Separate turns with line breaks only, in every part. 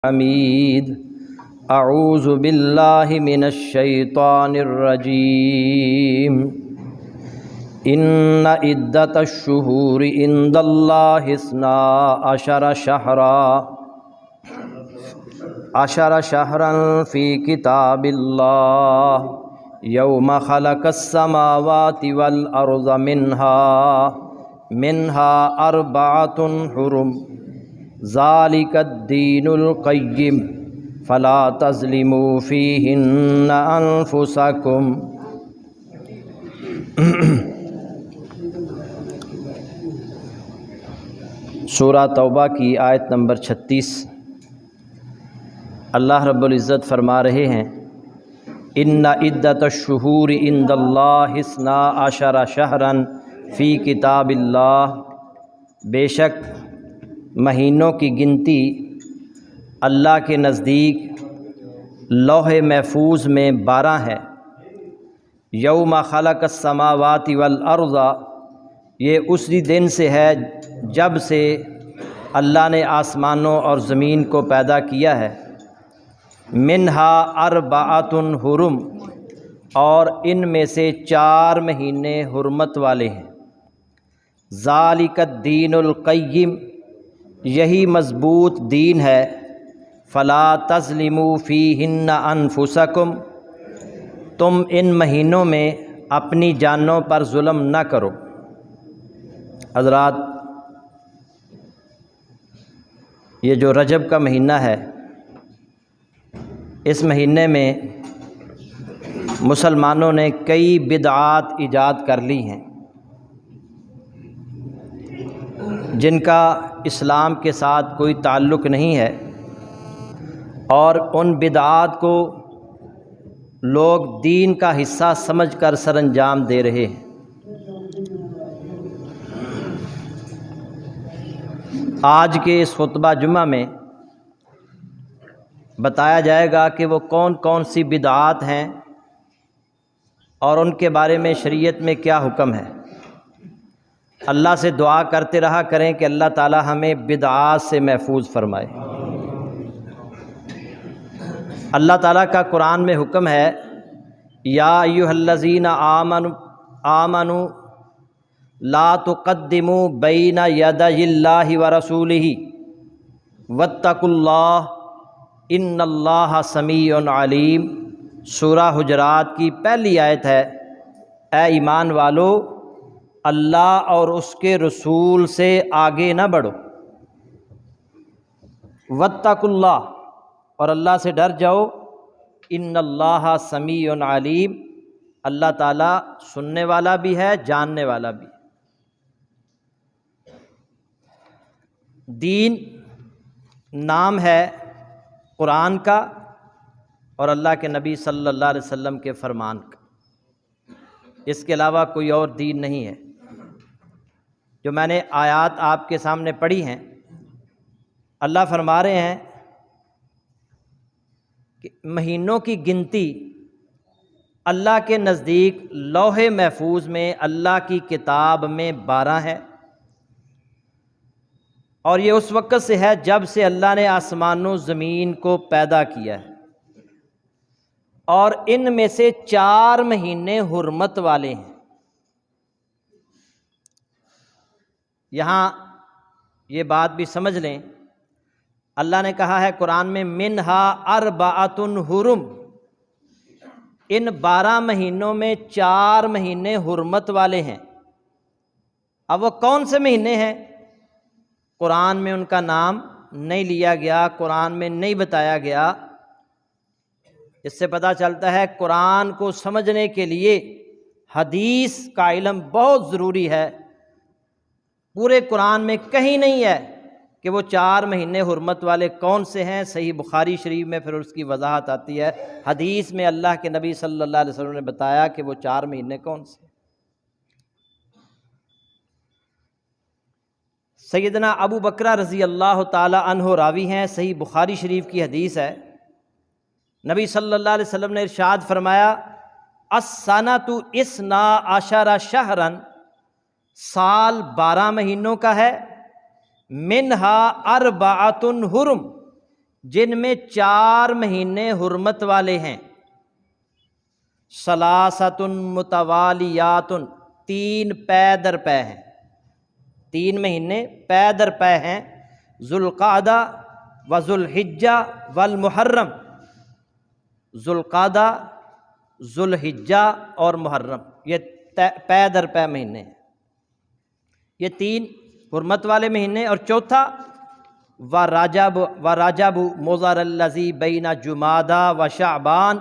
حمید اعوذ باللہ من الشیطان الرجیم ان عدت الشہور عند اللہ اثنا عشر شہرا فی کتاب اللہ یوم خلق السماوات والارض منہا اربعۃ حرم ذالک الدین القیم فلا تظلموا فیہن انفسکم۔ سورہ توبہ کی آیت نمبر 36۔ اللہ رب العزت فرما رہے ہیں ان عدت الشہور عند اللہ اثنا عشر شہرا فی کتاب اللہ، بے شک مہینوں کی گنتی اللہ کے نزدیک لوح محفوظ میں 12 ہے۔ یوم خلق السماوات والارض، یہ اسی دن سے ہے جب سے اللہ نے آسمانوں اور زمین کو پیدا کیا ہے۔ منہا اربعۃ حرم، اور ان میں سے 4 مہینے حرمت والے ہیں۔ ذالک الدین القیم، یہی مضبوط دین ہے۔ فلا تظلموا فیہن انفسکم، تم ان مہینوں میں اپنی جانوں پر ظلم نہ کرو۔ حضرات، یہ جو رجب کا مہینہ ہے، اس مہینے میں مسلمانوں نے کئی بدعات ایجاد کر لی ہیں جن کا اسلام کے ساتھ کوئی تعلق نہیں ہے، اور ان بدعات کو لوگ دین کا حصہ سمجھ کر سر انجام دے رہے ہیں۔ آج کے اس خطبہ جمعہ میں بتایا جائے گا کہ وہ کون کون سی بدعات ہیں اور ان کے بارے میں شریعت میں کیا حکم ہے۔ اللہ سے دعا کرتے رہا کریں کہ اللہ تعالی ہمیں بدعات سے محفوظ فرمائے۔ اللہ تعالیٰ کا قرآن میں حکم ہے یا ایھا الذین آمنوا لا تقدموا بین یدی اللہ ورسولہ واتقوا اللہ ان اللہ سمیع علیم۔ سورہ حجرات کی پہلی آیت ہے، اے ایمان والو، اللہ اور اس کے رسول سے آگے نہ بڑھو۔ واتقوا اللہ، اور اللہ سے ڈر جاؤ۔ ان اللہ سمیع علیم، اللہ تعالیٰ سننے والا بھی ہے، جاننے والا بھی۔ دین نام ہے قرآن کا اور اللہ کے نبی صلی اللہ علیہ وسلم کے فرمان کا، اس کے علاوہ کوئی اور دین نہیں ہے۔ جو میں نے آیات آپ کے سامنے پڑھی ہیں، اللہ فرما رہے ہیں کہ مہینوں کی گنتی اللہ کے نزدیک لوح محفوظ میں اللہ کی کتاب میں 12 ہے، اور یہ اس وقت سے ہے جب سے اللہ نے آسمان و زمین کو پیدا کیا ہے، اور ان میں سے 4 مہینے حرمت والے ہیں۔ یہاں یہ بات بھی سمجھ لیں، اللہ نے کہا ہے قرآن میں منہا اربعۃ حرم، ان 12 مہینوں میں 4 مہینے حرمت والے ہیں۔ اب وہ کون سے مہینے ہیں؟ قرآن میں ان کا نام نہیں لیا گیا، قرآن میں نہیں بتایا گیا۔ اس سے پتہ چلتا ہے قرآن کو سمجھنے کے لیے حدیث کا علم بہت ضروری ہے۔ پورے قرآن میں کہیں نہیں ہے کہ وہ 4 مہینے حرمت والے کون سے ہیں۔ صحیح بخاری شریف میں پھر اس کی وضاحت آتی ہے، حدیث میں اللہ کے نبی صلی اللہ علیہ وسلم نے بتایا کہ وہ 4 مہینے کون سے۔ سیدنا ابو بکرہ رضی اللہ تعالی عنہ راوی ہیں، صحیح بخاری شریف کی حدیث ہے۔ نبی صلی اللہ علیہ وسلم نے ارشاد فرمایا السنۃ 12 شہرا، سال 12 مہینوں کا ہے۔ منہا اربعۃ حرم، جن میں 4 مہینے حرمت والے ہیں، ثلاثۃ متوالیات، 3 پے در پے ہیں، 3 مہینے پے در پے ہیں، ذوالقعدہ و ذوالحجہ والمحرم، ذوالقعدہ، ذوالحجہ اور محرم، یہ پے در پے مہینے ہیں، یہ 3 حرمت والے مہینے۔ اور چوتھا وَرَجَبُ مُضَرَ الَّذِي بَيْنَ جُمَادَى وَشَعْبَانَ،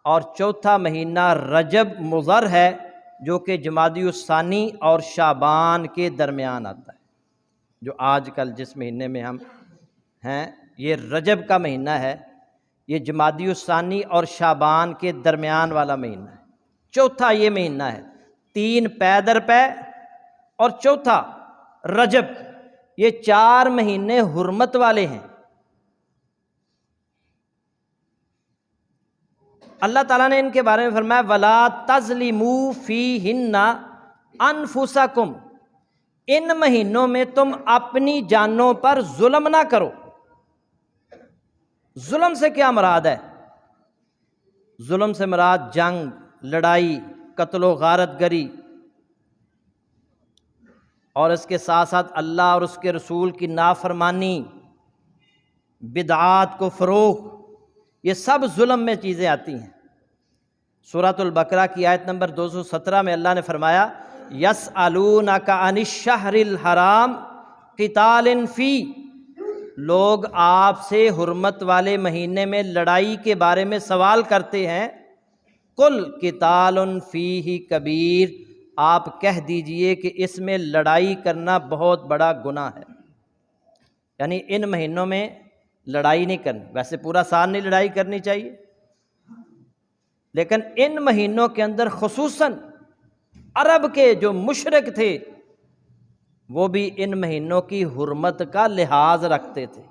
اور چوتھا مہینہ رجب مضر ہے جو کہ جمادی الثانی اور شعبان کے درمیان آتا ہے۔ جو آج کل جس مہینے میں ہم ہیں یہ رجب کا مہینہ ہے، یہ جمادی الثانی اور شعبان کے درمیان والا مہینہ ہے، چوتھا یہ مہینہ ہے، 3 پے در پے اور چوتھا رجب، یہ 4 مہینے حرمت والے ہیں۔ اللہ تعالیٰ نے ان کے بارے میں فرمایا وَلَا تَظْلِمُوا فِيهِنَّ أَنفُسَكُمْ، ان مہینوں میں تم اپنی جانوں پر ظلم نہ کرو۔ ظلم سے کیا مراد ہے؟ ظلم سے مراد جنگ، لڑائی، قتل و غارت گری، اور اس کے ساتھ ساتھ اللہ اور اس کے رسول کی نافرمانی، بدعات کو فروغ، یہ سب ظلم میں چیزیں آتی ہیں۔ سورۃ البقرہ کی آیت نمبر 217 میں اللہ نے فرمایا یسألونک عن الشہر الحرام قتال فیہ، لوگ آپ سے حرمت والے مہینے میں لڑائی کے بارے میں سوال کرتے ہیں، قل قتال فیہ کبیر، آپ کہہ دیجئے کہ اس میں لڑائی کرنا بہت بڑا گناہ ہے۔ یعنی ان مہینوں میں لڑائی نہیں کرنی، ویسے پورا سال نہیں لڑائی کرنی چاہیے، لیکن ان مہینوں کے اندر خصوصاً عرب کے جو مشرک تھے وہ بھی ان مہینوں کی حرمت کا لحاظ رکھتے تھے،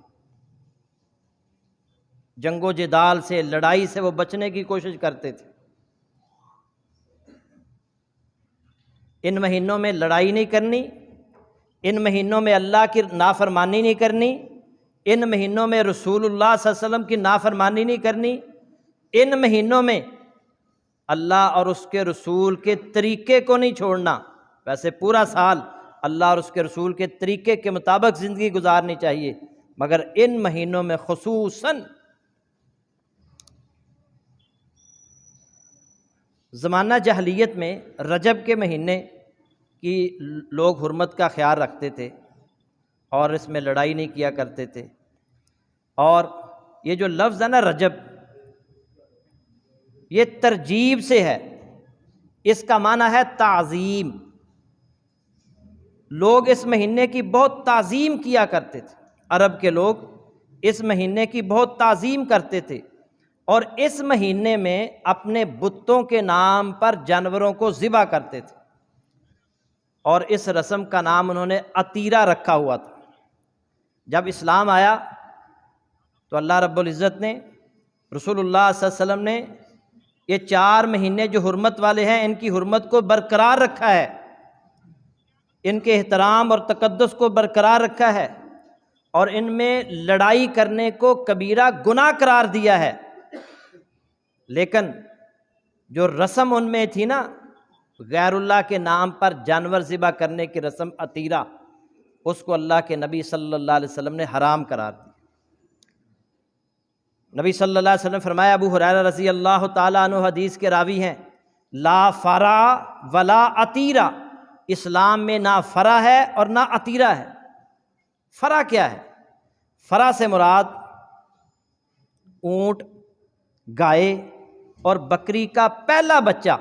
جنگ و جدال سے، لڑائی سے وہ بچنے کی کوشش کرتے تھے۔ ان مہینوں میں لڑائی نہیں کرنی، ان مہینوں میں اللہ کی نافرمانی نہیں کرنی، ان مہینوں میں رسول اللہ صلی اللہ علیہ وسلم کی نافرمانی نہیں کرنی، ان مہینوں میں اللہ اور اس کے رسول کے طریقے کو نہیں چھوڑنا۔ ویسے پورا سال اللہ اور اس کے رسول کے طریقے کے مطابق زندگی گزارنی چاہیے، مگر ان مہینوں میں خصوصاً زمانہ جاہلیت میں رجب کے مہینے کی لوگ حرمت کا خیال رکھتے تھے اور اس میں لڑائی نہیں کیا کرتے تھے۔ اور یہ جو لفظ ہے نا رجب، یہ ترجیب سے ہے، اس کا معنی ہے تعظیم۔ لوگ اس مہینے کی بہت تعظیم کیا کرتے تھے، عرب کے لوگ اس مہینے کی بہت تعظیم کرتے تھے، اور اس مہینے میں اپنے بتوں کے نام پر جانوروں کو ذبح کرتے تھے، اور اس رسم کا نام انہوں نے عتیرہ رکھا ہوا تھا۔ جب اسلام آیا تو اللہ رب العزت نے، رسول اللہ صلی اللہ علیہ وسلم نے یہ 4 مہینے جو حرمت والے ہیں ان کی حرمت کو برقرار رکھا ہے، ان کے احترام اور تقدس کو برقرار رکھا ہے، اور ان میں لڑائی کرنے کو کبیرہ گناہ قرار دیا ہے۔ لیکن جو رسم ان میں تھی نا، غیر اللہ کے نام پر جانور ذبح کرنے کی رسم عتیرہ، اس کو اللہ کے نبی صلی اللہ علیہ وسلم نے حرام قرار دیا۔ نبی صلی اللہ علیہ وسلم نے فرمایا، ابو ہریرہ رضی اللہ تعالیٰ عنہ حدیث کے راوی ہیں، لا فرا ولا عتیرہ، اسلام میں نہ فرا ہے اور نہ عتیرہ ہے۔ فرا کیا ہے؟ فرا سے مراد اونٹ، گائے اور بکری کا پہلا بچہ،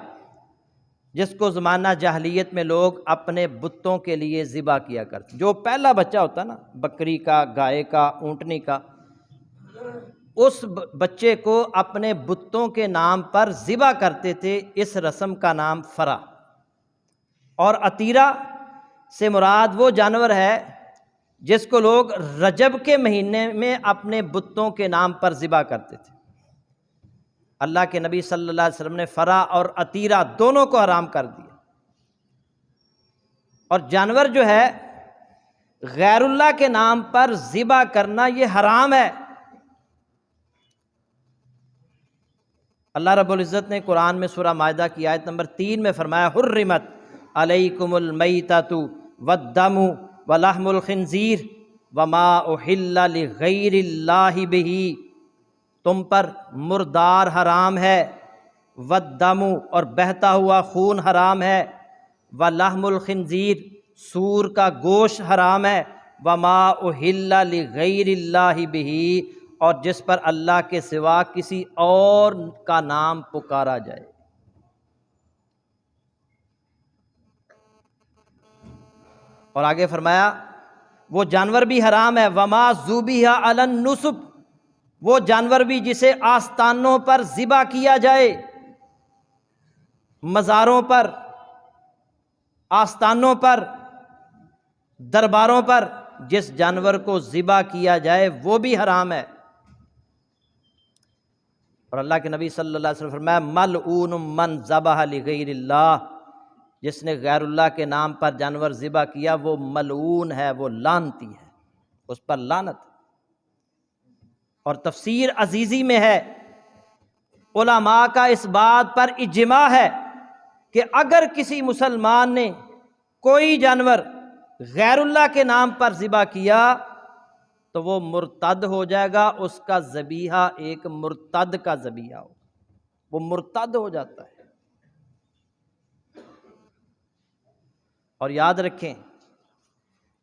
جس کو زمانہ جاہلیت میں لوگ اپنے بتوں کے لیے ذبح کیا کرتے، جو پہلا بچہ ہوتا نا بکری کا، گائے کا، اونٹنی کا، اس بچے کو اپنے بتوں کے نام پر ذبح کرتے تھے، اس رسم کا نام فرا۔ اور عتیرہ سے مراد وہ جانور ہے جس کو لوگ رجب کے مہینے میں اپنے بتوں کے نام پر ذبح کرتے تھے۔ اللہ کے نبی صلی اللہ علیہ وسلم نے فرا اور عتیرہ دونوں کو حرام کر دیا۔ اور جانور جو ہے غیر اللہ کے نام پر ذبح کرنا یہ حرام ہے، اللہ رب العزت نے قرآن میں سورہ مائدہ کی آیت نمبر 3 میں فرمایا حرمت علیکم المیتۃ والدم ولحم الخنزیر وما احل لغیر اللہ بہ، تم پر مردار حرام ہے، والدم اور بہتا ہوا خون حرام ہے، ولحم الخنزیر سور کا گوشت حرام ہے، وما احل لغیر اللہ بہ اور جس پر اللہ کے سوا کسی اور کا نام پکارا جائے۔ اور آگے فرمایا وہ جانور بھی حرام ہے، وما ذبح علی النصب، وہ جانور بھی جسے آستانوں پر ذبح کیا جائے، مزاروں پر، آستانوں پر، درباروں پر جس جانور کو ذبح کیا جائے وہ بھی حرام ہے۔ اور اللہ کے نبی صلی اللہ علیہ وسلم فرمایا ملعون من ذبح لغیر اللہ، جس نے غیر اللہ کے نام پر جانور ذبح کیا وہ ملعون ہے، وہ لعنتی ہے، اس پر لعنت۔ اور تفسیر عزیزی میں ہے، علماء کا اس بات پر اجماع ہے کہ اگر کسی مسلمان نے کوئی جانور غیر اللہ کے نام پر ذبح کیا تو وہ مرتد ہو جائے گا، اس کا ذبیحہ ایک مرتد کا ذبیحہ ہو، وہ مرتد ہو جاتا ہے۔ اور یاد رکھیں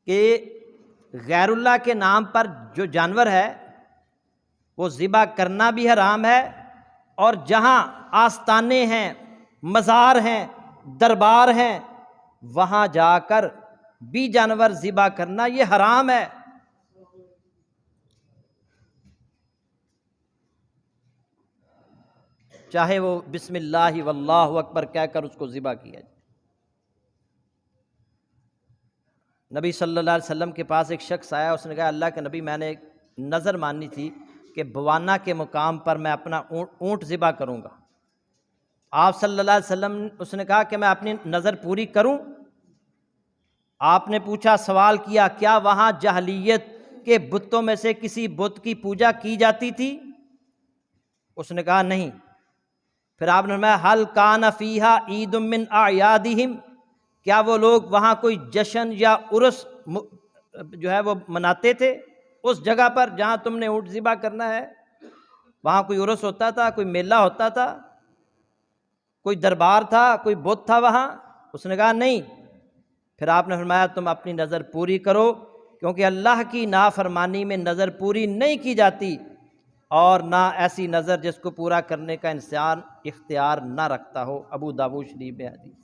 کہ غیر اللہ کے نام پر جو جانور ہے وہ ذبح کرنا بھی حرام ہے، اور جہاں آستانے ہیں، مزار ہیں، دربار ہیں، وہاں جا کر بھی جانور ذبح کرنا یہ حرام ہے۔ چاہے وہ بسم اللہ واللہ اکبر کہہ کر اس کو ذبح کیا جائے۔ نبی صلی اللہ علیہ وسلم کے پاس ایک شخص آیا، اس نے کہا اللہ کے نبی میں نے ایک نظر ماننی تھی کہ بوانا کے مقام پر میں اپنا اونٹ ذبح کروں گا۔ آپ صلی اللہ علیہ وسلم اس نے کہا کہ میں اپنی نظر پوری کروں؟ آپ نے پوچھا، سوال کیا کیا وہاں جاہلیت کے بتوں میں سے کسی بت کی پوجا کی جاتی تھی؟ اس نے کہا نہیں۔ پھر آپ نے فرمایا هل کان فیہا عید من اعیادہم، کیا وہ لوگ وہاں کوئی جشن یا عرس جو ہے وہ مناتے تھے؟ اس جگہ پر جہاں تم نے اونٹ ذبح کرنا ہے وہاں کوئی عرس ہوتا تھا، کوئی میلہ ہوتا تھا، کوئی دربار تھا، کوئی بت تھا وہاں؟ اس نے کہا نہیں۔ پھر آپ نے فرمایا تم اپنی نظر پوری کرو، کیونکہ اللہ کی نافرمانی میں نظر پوری نہیں کی جاتی، اور نہ ایسی نظر جس کو پورا کرنے کا انسان اختیار نہ رکھتا ہو۔ ابو داؤد شریف میں حدیث۔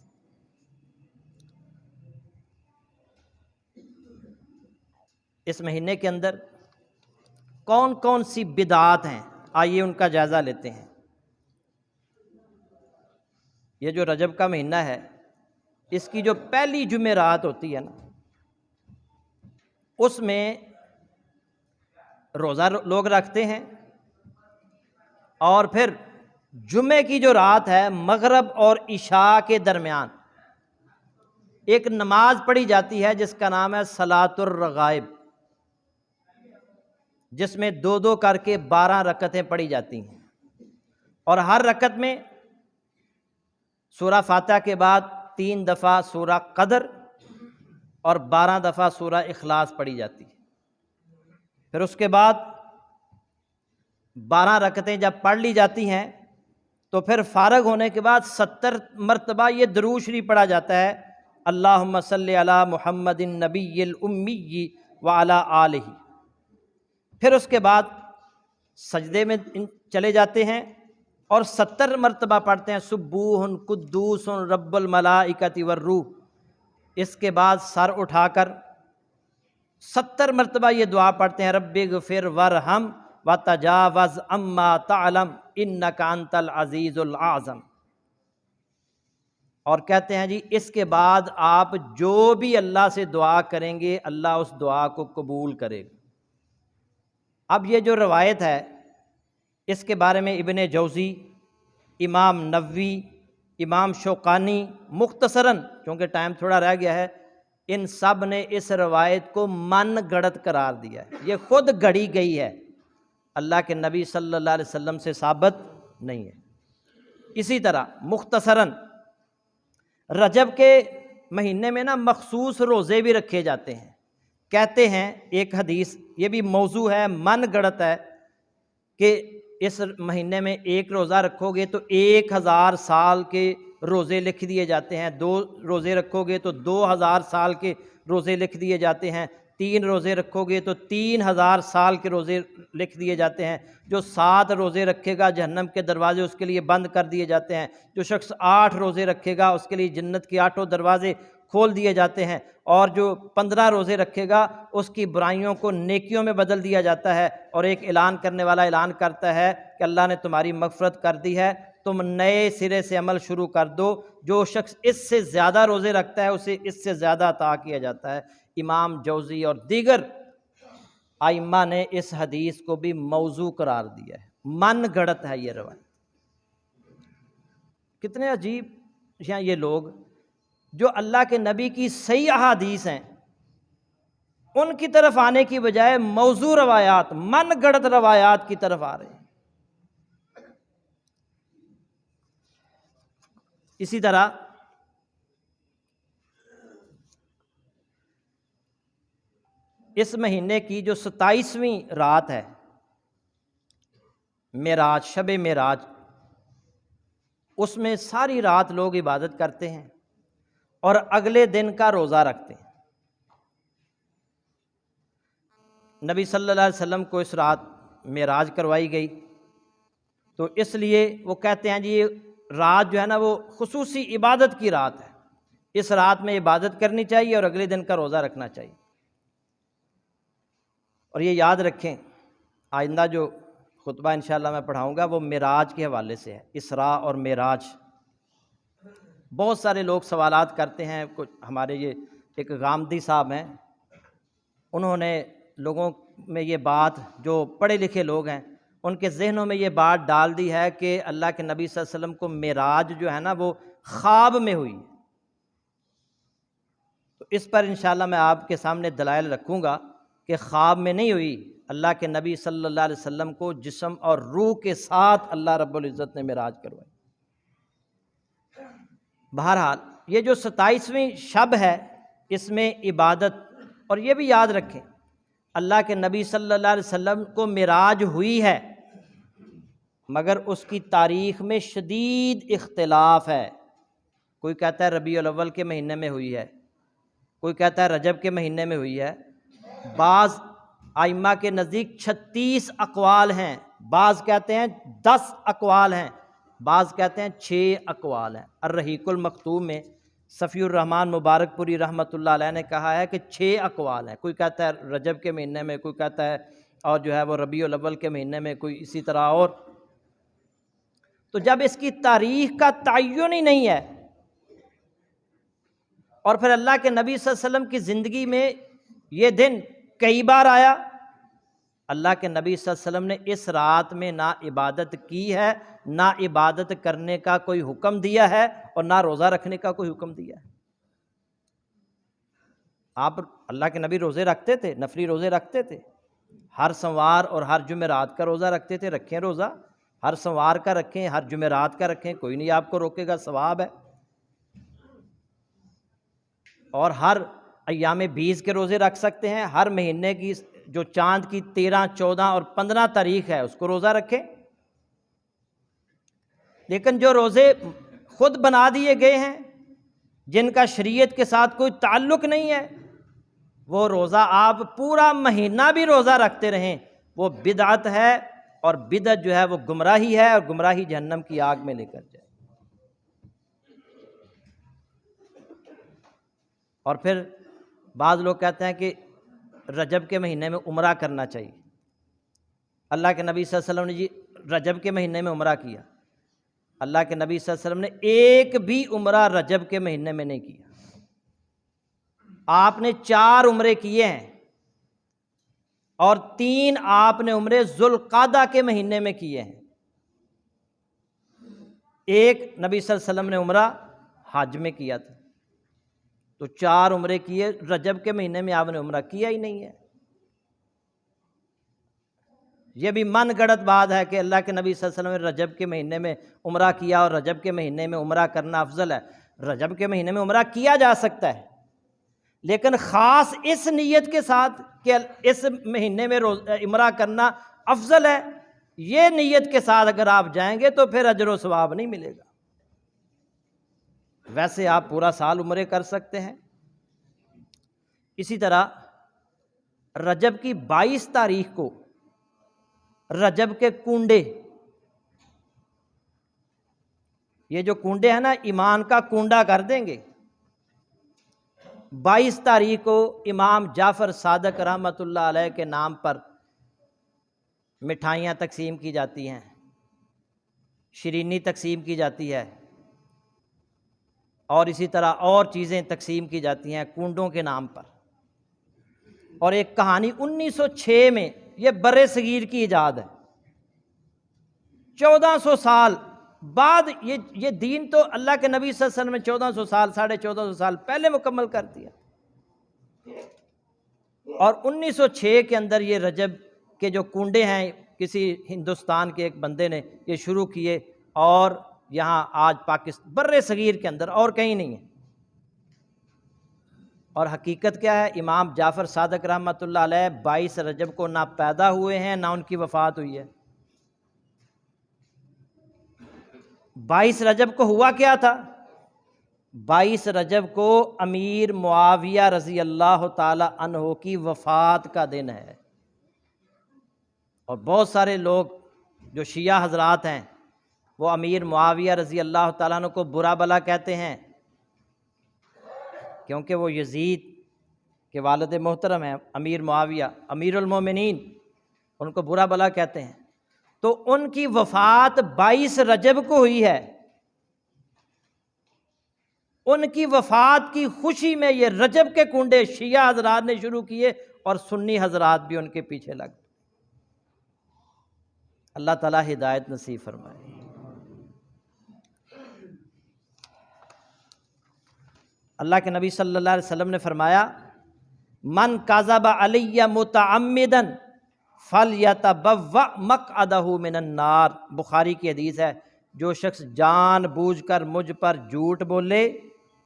اس مہینے کے اندر کون کون سی بدعات ہیں، آئیے ان کا جائزہ لیتے ہیں۔ یہ جو رجب کا مہینہ ہے اس کی جو پہلی جمعرات ہوتی ہے نا، اس میں روزہ لوگ رکھتے ہیں، اور پھر جمعے کی جو رات ہے مغرب اور عشاء کے درمیان ایک نماز پڑھی جاتی ہے جس کا نام ہے صلاۃ الرغائب، جس میں دو دو کر کے 12 رکعتیں پڑھی جاتی ہیں، اور ہر رکعت میں سورہ فاتحہ کے بعد 3 دفعہ سورہ قدر اور 12 دفعہ سورہ اخلاص پڑھی جاتی ہے۔ پھر اس کے بعد 12 رکعتیں جب پڑھ لی جاتی ہیں تو پھر فارغ ہونے کے بعد 70 مرتبہ یہ درود شریف پڑھا جاتا ہے، اللہم صلی علی محمد النبی الامی وعلی آلہ۔ پھر اس کے بعد سجدے میں چلے جاتے ہیں اور 70 مرتبہ پڑھتے ہیں سبوح قدوس رب الملائکۃ والروح۔ اس کے بعد سر اٹھا کر 70 مرتبہ یہ دعا پڑھتے ہیں رب اغفر وارحم وتجاوز عما تعلم انک انت العزیز الاعظم، اور کہتے ہیں جی اس کے بعد آپ جو بھی اللہ سے دعا کریں گے اللہ اس دعا کو قبول کرے گا۔ اب یہ جو روایت ہے اس کے بارے میں ابن جوزی، امام نووی، امام شوقانی مختصراً، چونکہ ٹائم تھوڑا رہ گیا ہے، ان سب نے اس روایت کو من گڑت قرار دیا ہے، یہ خود گڑی گئی ہے، اللہ کے نبی صلی اللہ علیہ وسلم سے ثابت نہیں ہے۔ اسی طرح مختصراً رجب کے مہینے میں نا مخصوص روزے بھی رکھے جاتے ہیں۔ کہتے ہیں ایک حدیث، یہ بھی موضوع ہے، من گڑت ہے، کہ اس مہینے میں ایک روزہ رکھو گے تو 1000 سال کے روزے لکھ دیے جاتے ہیں، 2 روزے رکھو گے تو 2000 سال کے روزے لکھ دیے جاتے ہیں، 3 روزے رکھو گے تو 3000 سال کے روزے لکھ دیے جاتے ہیں، جو 7 روزے رکھے گا جہنم کے دروازے اس کے لیے بند کر دیے جاتے ہیں، جو شخص 8 روزے رکھے گا اس کے لیے جنت کے 8 دروازے کھول دیے جاتے ہیں، اور جو 15 روزے رکھے گا اس کی برائیوں کو نیکیوں میں بدل دیا جاتا ہے، اور ایک اعلان کرنے والا اعلان کرتا ہے کہ اللہ نے تمہاری مغفرت کر دی ہے، تم نئے سرے سے عمل شروع کر دو۔ جو شخص اس سے زیادہ روزے رکھتا ہے اسے اس سے زیادہ عطا کیا جاتا ہے۔ امام جوزی اور دیگر ائمہ نے اس حدیث کو بھی موضوع قرار دیا ہے، من گڑت ہے یہ روایت۔ کتنے عجیب ہیں یہ لوگ جو اللہ کے نبی کی صحیح احادیث ہیں ان کی طرف آنے کی بجائے موضوع روایات، من گڑت روایات کی طرف آ رہے ہیں۔ اسی طرح اس مہینے کی جو 27ویں رات ہے معراج، شب معراج، اس میں ساری رات لوگ عبادت کرتے ہیں اور اگلے دن کا روزہ رکھتے ہیں۔ نبی صلی اللہ علیہ وسلم کو اس رات معراج کروائی گئی، تو اس لیے وہ کہتے ہیں جی یہ رات جو ہے نا وہ خصوصی عبادت کی رات ہے، اس رات میں عبادت کرنی چاہیے اور اگلے دن کا روزہ رکھنا چاہیے۔ اور یہ یاد رکھیں، آئندہ جو خطبہ انشاءاللہ میں پڑھاؤں گا وہ معراج کے حوالے سے ہے، اسراء اور معراج۔ بہت سارے لوگ سوالات کرتے ہیں، کچھ ہمارے یہ ایک غامدی صاحب ہیں، انہوں نے لوگوں میں یہ بات، جو پڑھے لکھے لوگ ہیں ان کے ذہنوں میں یہ بات ڈال دی ہے کہ اللہ کے نبی صلی اللہ علیہ وسلم کو معراج جو ہے نا وہ خواب میں ہوئی۔ تو اس پر انشاءاللہ میں آپ کے سامنے دلائل رکھوں گا کہ خواب میں نہیں ہوئی، اللہ کے نبی صلی اللہ علیہ وسلم کو جسم اور روح کے ساتھ اللہ رب العزت نے معراج کروائی۔ بہرحال یہ جو 27ویں شب ہے اس میں عبادت، اور یہ بھی یاد رکھیں اللہ کے نبی صلی اللہ علیہ وسلم کو معراج ہوئی ہے مگر اس کی تاریخ میں شدید اختلاف ہے۔ کوئی کہتا ہے ربیع الاول کے مہینے میں ہوئی ہے، کوئی کہتا ہے رجب کے مہینے میں ہوئی ہے، بعض ائمہ کے نزدیک 36 اقوال ہیں، بعض کہتے ہیں 10 اقوال ہیں، بعض کہتے ہیں 6 اقوال ہیں۔ الرحیق المختوم میں صفی الرحمن مبارک پوری رحمۃ اللہ علیہ نے کہا ہے کہ 6 اقوال ہیں، کوئی کہتا ہے رجب کے مہینے میں، کوئی کہتا ہے اور جو ہے وہ ربیع الاول کے مہینے میں، کوئی اسی طرح اور۔ تو جب اس کی تاریخ کا تعین ہی نہیں ہے، اور پھر اللہ کے نبی صلی اللہ علیہ وسلم کی زندگی میں یہ دن کئی بار آیا، اللہ کے نبی صلی اللہ علیہ وسلم نے اس رات میں نہ عبادت کی ہے، نہ عبادت کرنے کا کوئی حکم دیا ہے، اور نہ روزہ رکھنے کا کوئی حکم دیا ہے۔ آپ اللہ کے نبی روزے رکھتے تھے، نفلی روزے رکھتے تھے، ہر سوموار اور ہر جمعرات کا روزہ رکھتے تھے، رکھیں روزہ، ہر سوموار کا رکھیں، ہر جمعرات کا رکھیں، کوئی نہیں آپ کو روکے گا، ثواب ہے۔ اور ہر ایام 20 کے روزے رکھ سکتے ہیں، ہر مہینے کی جو چاند کی 13، 14 اور 15 تاریخ ہے اس کو روزہ رکھیں۔ لیکن جو روزے خود بنا دیے گئے ہیں، جن کا شریعت کے ساتھ کوئی تعلق نہیں ہے، وہ روزہ آپ پورا مہینہ بھی روزہ رکھتے رہیں، وہ بدعت ہے، اور بدعت جو ہے وہ گمراہی ہے، اور گمراہی جہنم کی آگ میں لے کر جائے۔ اور پھر بعض لوگ کہتے ہیں کہ رجب کے مہینے میں عمرہ کرنا چاہیے۔ اللہ کے نبی صلی اللہ علیہ وسلم نے جی رجب کے مہینے میں عمرہ کیا، اللہ کے نبی صلی اللہ علیہ وسلم نے ایک بھی عمرہ رجب کے مہینے میں نہیں کیا، آپ نے 4 عمرے کیے ہیں، اور 3 آپ نے عمرے ذوالقعدہ کے مہینے میں کیے ہیں۔ ایک نبی صلی اللہ علیہ وسلم نے عمرہ حج میں کیا تھا، تو 4 عمرے کیے، رجب کے مہینے میں آپ نے عمرہ کیا ہی نہیں ہے۔ یہ بھی من گڑت بات ہے کہ اللہ کے نبی صلی اللہ علیہ وسلم نے رجب کے مہینے میں عمرہ کیا اور رجب کے مہینے میں عمرہ کرنا افضل ہے۔ رجب کے مہینے میں عمرہ کیا جا سکتا ہے، لیکن خاص اس نیت کے ساتھ کہ اس مہینے میں عمرہ کرنا افضل ہے، یہ نیت کے ساتھ اگر آپ جائیں گے تو پھر اجر و ثواب نہیں ملے گا۔ ویسے آپ پورا سال عمرے کر سکتے ہیں۔ اسی طرح رجب کی 22 تاریخ کو رجب کے کنڈے، یہ جو کنڈے ہیں نا، ایمان کا کنڈا کر دیں گے۔ 22 تاریخ کو امام جعفر صادق رحمۃ اللہ علیہ کے نام پر مٹھائیاں تقسیم کی جاتی ہیں، شیرینی تقسیم کی جاتی ہے، اور اسی طرح اور چیزیں تقسیم کی جاتی ہیں کنڈوں کے نام پر۔ اور ایک کہانی 1906 میں، یہ برِ صغیر کی ایجاد ہے، 1400 سال بعد یہ دین تو اللہ کے نبی صلی اللہ علیہ وسلم نے 1400 سال 1450 سال پہلے مکمل کر دیا، اور 1906 کے اندر یہ رجب کے جو کنڈے ہیں کسی ہندوستان کے ایک بندے نے یہ شروع کیے، اور یہاں آج پاکستان برِ صغیر کے اندر اور کہیں نہیں ہے۔ اور حقیقت کیا ہے؟ امام جعفر صادق رحمۃ اللہ علیہ 22 رجب کو نہ پیدا ہوئے ہیں نہ ان کی وفات ہوئی ہے۔ 22 رجب کو ہوا کیا تھا؟ 22 رجب کو امیر معاویہ رضی اللہ تعالی عنہ کی وفات کا دن ہے، اور بہت سارے لوگ جو شیعہ حضرات ہیں وہ امیر معاویہ رضی اللہ تعالیٰ عنہ کو برا بلا کہتے ہیں، کیونکہ وہ یزید کے والد محترم ہیں، امیر معاویہ امیر المومنین، ان کو برا بلا کہتے ہیں۔ تو ان کی وفات 22 رجب کو ہوئی ہے۔ ان کی وفات کی خوشی میں یہ رجب کے کنڈے شیعہ حضرات نے شروع کیے، اور سنی حضرات بھی ان کے پیچھے لگ گئے۔ اللہ تعالیٰ ہدایت نصیب فرمائے۔ اللہ کے نبی صلی اللہ علیہ وسلم نے فرمایا، من کذب علی متعمدا فلیتبوأ مقعدہ من النار۔ بخاری کی حدیث ہے، جو شخص جان بوجھ کر مجھ پر جھوٹ بولے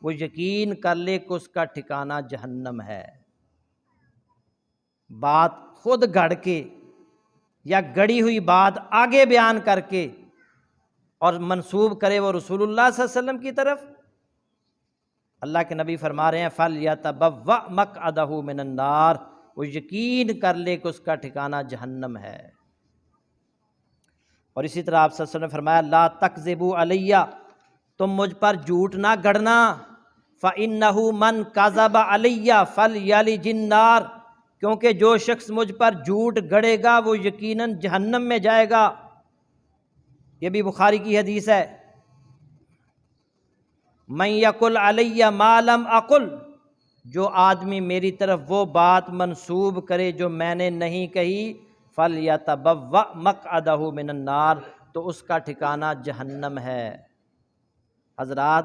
وہ یقین کر لے کہ اس کا ٹھکانہ جہنم ہے۔ بات خود گھڑ کے یا گڑی ہوئی بات آگے بیان کر کے اور منسوب کرے وہ رسول اللہ صلی اللہ علیہ وسلم کی طرف، اللہ کے نبی فرما رہے ہیں فَلْيَتَبَوَّأْ مَقْعَدَهُ مِنَ النَّارِ، وہ یقین کر لے کہ اس کا ٹھکانہ جہنم ہے۔ اور اسی طرح آپ صلی اللہ علیہ وسلم نے فرمایا لا تکذبوا علی، تم مجھ پر جھوٹ نہ گڑنا، فَإِنَّهُ مَنْ كَذَبَ عَلَيَّ فَلْيَلِجِ النَّارِ، کیونکہ جو شخص مجھ پر جھوٹ گڑے گا وہ یقیناً جہنم میں جائے گا۔ یہ بھی بخاری کی حدیث ہے۔ من یقل علی ما لم اقل، جو آدمی میری طرف وہ بات منسوب کرے جو میں نے نہیں کہی، فلیتبوأ مقعدہ من النار، تو اس کا ٹھکانہ جہنم ہے۔ حضرات،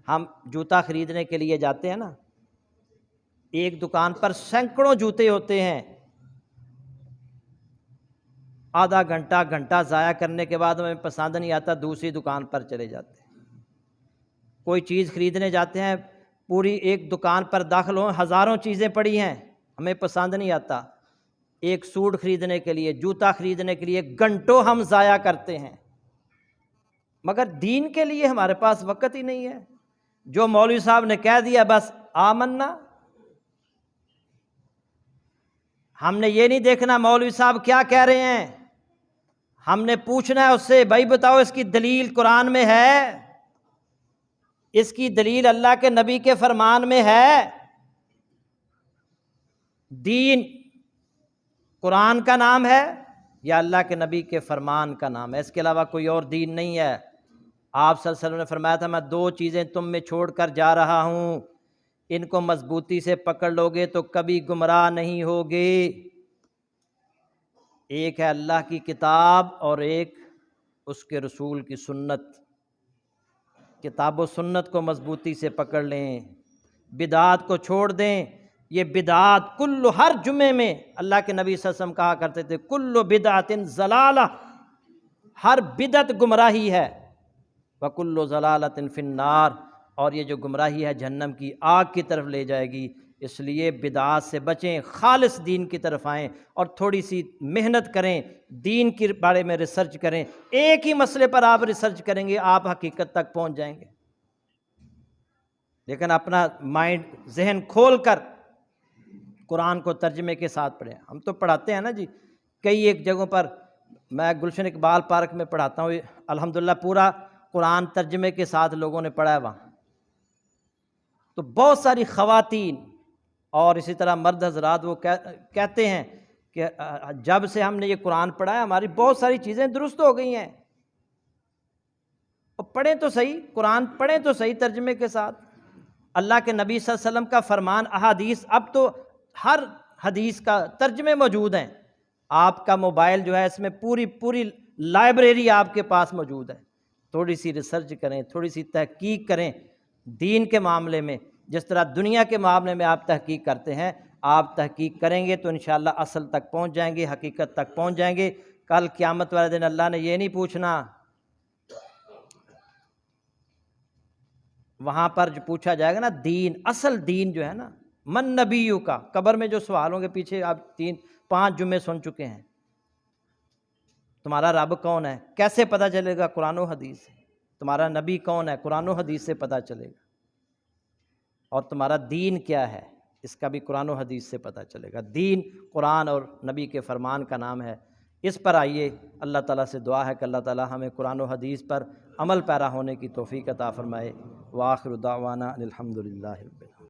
ہم جوتا خریدنے کے لیے جاتے ہیں نا، ایک دکان پر سینکڑوں جوتے ہوتے ہیں، آدھا گھنٹہ گھنٹہ ضائع کرنے کے بعد ہمیں پسند نہیں آتا، دوسری دکان پر چلے جاتے ہیں۔ کوئی چیز خریدنے جاتے ہیں، پوری ایک دکان پر داخل ہوں، ہزاروں چیزیں پڑی ہیں، ہمیں پسند نہیں آتا، ایک سوٹ خریدنے کے لیے، جوتا خریدنے کے لیے گھنٹوں ہم ضائع کرتے ہیں، مگر دین کے لیے ہمارے پاس وقت ہی نہیں ہے۔ جو مولوی صاحب نے کہہ دیا بس آمنا، ہم نے یہ نہیں دیکھنا مولوی صاحب کیا کہہ رہے ہیں، ہم نے پوچھنا ہے اس سے، بھائی بتاؤ اس کی دلیل قرآن میں ہے، اس کی دلیل اللہ کے نبی کے فرمان میں ہے۔ دین قرآن کا نام ہے یا اللہ کے نبی کے فرمان کا نام ہے، اس کے علاوہ کوئی اور دین نہیں ہے۔ آپ صلی اللہ علیہ وسلم نے فرمایا تھا میں دو چیزیں تم میں چھوڑ کر جا رہا ہوں، ان کو مضبوطی سے پکڑ لو گے تو کبھی گمراہ نہیں ہوگے۔ ایک ہے اللہ کی کتاب اور ایک اس کے رسول کی سنت۔ کتاب و سنت کو مضبوطی سے پکڑ لیں، بدعات کو چھوڑ دیں، یہ بدعات کل، ہر جمعے میں اللہ کے نبی صلی اللہ علیہ وسلم کہا کرتے تھے کل بدعت ضلالہ، ہر بدعت گمراہی ہے، وکل ضلالۃ فی النار، اور یہ جو گمراہی ہے جہنم کی آگ کی طرف لے جائے گی۔ اس لیے بدعات سے بچیں، خالص دین کی طرف آئیں اور تھوڑی سی محنت کریں، دین کے بارے میں ریسرچ کریں۔ ایک ہی مسئلے پر آپ ریسرچ کریں گے، آپ حقیقت تک پہنچ جائیں گے، لیکن اپنا مائنڈ، ذہن کھول کر قرآن کو ترجمے کے ساتھ پڑھیں۔ ہم تو پڑھاتے ہیں نا جی، کئی ایک جگہوں پر، میں گلشن اقبال پارک میں پڑھاتا ہوں، الحمدللہ پورا قرآن ترجمے کے ساتھ لوگوں نے پڑھا ہے وہاں، تو بہت ساری خواتین اور اسی طرح مرد حضرات وہ کہتے ہیں کہ جب سے ہم نے یہ قرآن پڑھا ہے ہماری بہت ساری چیزیں درست ہو گئی ہیں۔ اور پڑھیں تو صحیح، قرآن پڑھیں تو صحیح ترجمے کے ساتھ۔ اللہ کے نبی صلی اللہ علیہ وسلم کا فرمان، احادیث، اب تو ہر حدیث کا ترجمے موجود ہیں، آپ کا موبائل جو ہے اس میں پوری لائبریری آپ کے پاس موجود ہے۔ تھوڑی سی ریسرچ کریں، تھوڑی سی تحقیق کریں دین کے معاملے میں، جس طرح دنیا کے معاملے میں آپ تحقیق کرتے ہیں، آپ تحقیق کریں گے تو انشاءاللہ اصل تک پہنچ جائیں گے، حقیقت تک پہنچ جائیں گے۔ کل قیامت والے دن اللہ نے یہ نہیں پوچھنا، وہاں پر جو پوچھا جائے گا نا دین، اصل دین جو ہے نا، من نبیو کا، قبر میں جو سوال ہوں گے، پیچھے آپ 5 جمعے سن چکے ہیں، تمہارا رب کون ہے، کیسے پتہ چلے گا؟ قرآن و حدیث سے۔ تمہارا نبی کون ہے؟ قرآن و حدیث سے پتہ چلے گا۔ اور تمہارا دین کیا ہے؟ اس کا بھی قرآن و حدیث سے پتہ چلے گا۔ دین قرآن اور نبی کے فرمان کا نام ہے۔ اس پر آئیے، اللہ تعالیٰ سے دعا ہے کہ اللہ تعالیٰ ہمیں قرآن و حدیث پر عمل پیرا ہونے کی توفیق عطا فرمائے۔ وآخر دعوانا الحمدللہ رب العالمین۔